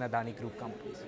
Adani Group companies.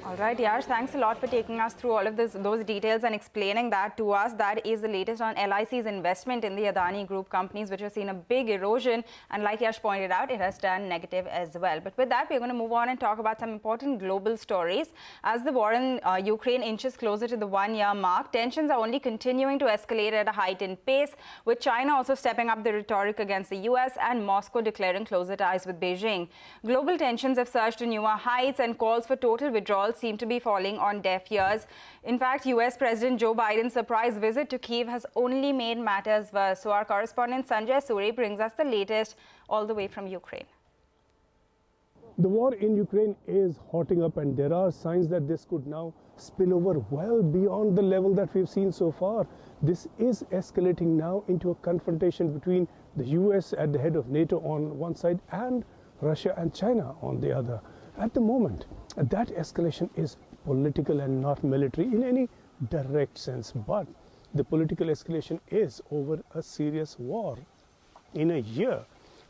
All right, Yash, thanks a lot for taking us through all of those details and explaining that to us. That is the latest on LIC's investment in the Adani Group companies, which has seen a big erosion. And like Yash pointed out, it has turned negative as well. But with that, we're going to move on and talk about some important global stories. As the war in Ukraine inches closer to the one-year mark, tensions are only continuing to escalate at a heightened pace, with China also stepping up the rhetoric against the US and Moscow declaring closer ties with Beijing. Global tensions have surged to newer heights, and calls for total withdrawal seem to be falling on deaf ears. In fact, US President Joe Biden's surprise visit to Kyiv has only made matters worse. So our correspondent Sanjay Suri brings us the latest all the way from Ukraine. The war in Ukraine is hotting up, and there are signs that this could now spill over well beyond the level that we've seen so far. This is escalating now into a confrontation between the US at the head of NATO on one side and Russia and China on the other. At the moment, that escalation is political and not military in any direct sense, but the political escalation is over a serious war. In a year,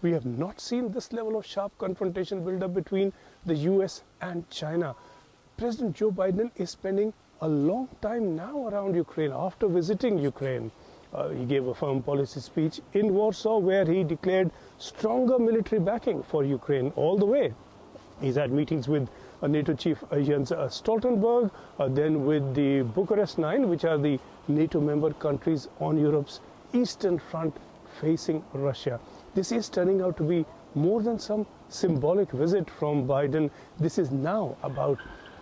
we have not seen this level of sharp confrontation build up between the US and China. President Joe Biden is spending a long time now around Ukraine after visiting Ukraine. He gave a firm policy speech in Warsaw where he declared stronger military backing for Ukraine all the way. He's had meetings with NATO chief Jens Stoltenberg, then with the Bucharest 9, which are the NATO member countries on Europe's eastern front facing Russia. This is turning out to be more than some symbolic visit from Biden. This is now about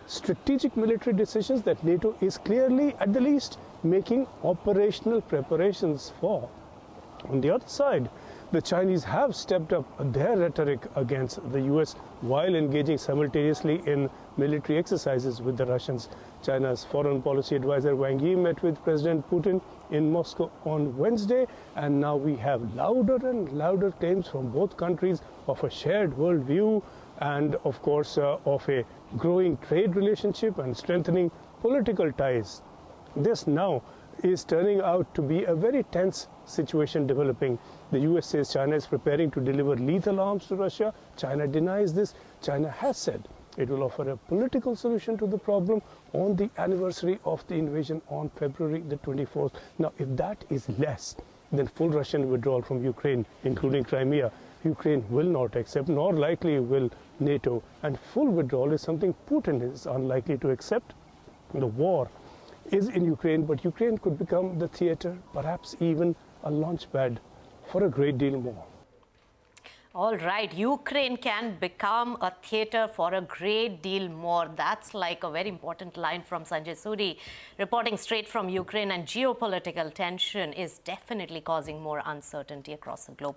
strategic military decisions that NATO is clearly, at the least, making operational preparations for. On the other side, the Chinese have stepped up their rhetoric against the US while engaging simultaneously in military exercises with the Russians. China's foreign policy advisor Wang Yi met with President Putin in Moscow on Wednesday, and now we have louder and louder claims from both countries of a shared worldview and, of course, of a growing trade relationship and strengthening political ties. This now is turning out to be a very tense situation developing. The US says China is preparing to deliver lethal arms to Russia. China denies this. China has said it will offer a political solution to the problem on the anniversary of the invasion on February the 24th. Now, if that is less than full Russian withdrawal from Ukraine, including Crimea, Ukraine will not accept, nor likely will NATO. And full withdrawal is something Putin is unlikely to accept. The war is in Ukraine, but Ukraine could become the theater, perhaps even a launchpad for a great deal more. All right, Ukraine can become a theater for a great deal more. That's like a very important line from Sanjay Suri. Reporting straight from Ukraine, and geopolitical tension is definitely causing more uncertainty across the globe.